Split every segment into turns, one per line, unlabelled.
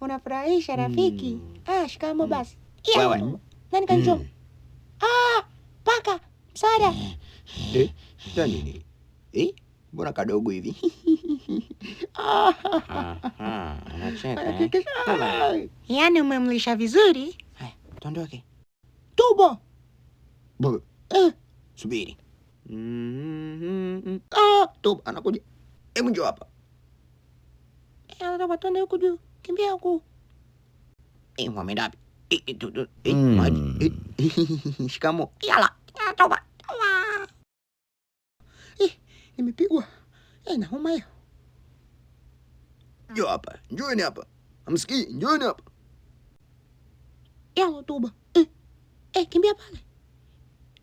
Unafurahisha rafiki. Shikamo basi. Wewe. Nani kanjo? Paka. Msaada.
Nini? Mbona kadogo hivi?
Anacheka. Yaani umemlisha vizuri?
Haya, tuondoke.
Tubo.
Subiri. Tubo anakuja. Hebu njoo hapa.
Anataka tuende huku juu. Kimbia huku.
Muhammad wapi? Maji. Shikamo.
Yala. Toba. Nimepigwa. Nauma hiyo.
Njoo hapa. Njooni hapa. Hamsikii? Njooni hapa.
Yala Tuba. Kimbia pale.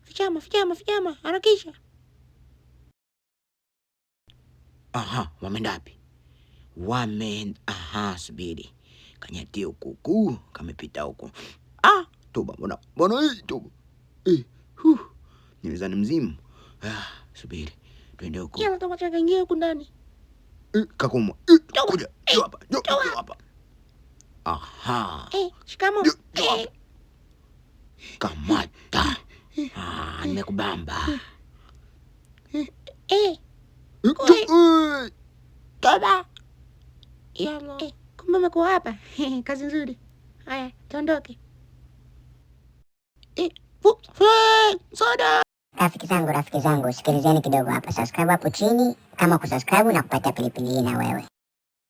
Fichama. Harakisha.
Wameenda wapi? Subiri. Kanyatia huku. Kamepita huku. Tuba, mbona hii Tuba? Nimezani mzimu. Subiri. Twende huku.
Yala Tuba chaka ingia huku ndani.
Kakumwa. Kuja. Njoo hapa.
Shikamo.
Kamata. Nimekubamba.
Toba. Yala. Kumbe umekuwa hapa. Kazi nzuri. Haya, tuondoke. Soda.
Rafiki zangu, sikilizeni kidogo hapa. Subscribe hapo chini kama kusubscribe na kupata pilipili hii na wewe.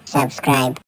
Subscribe.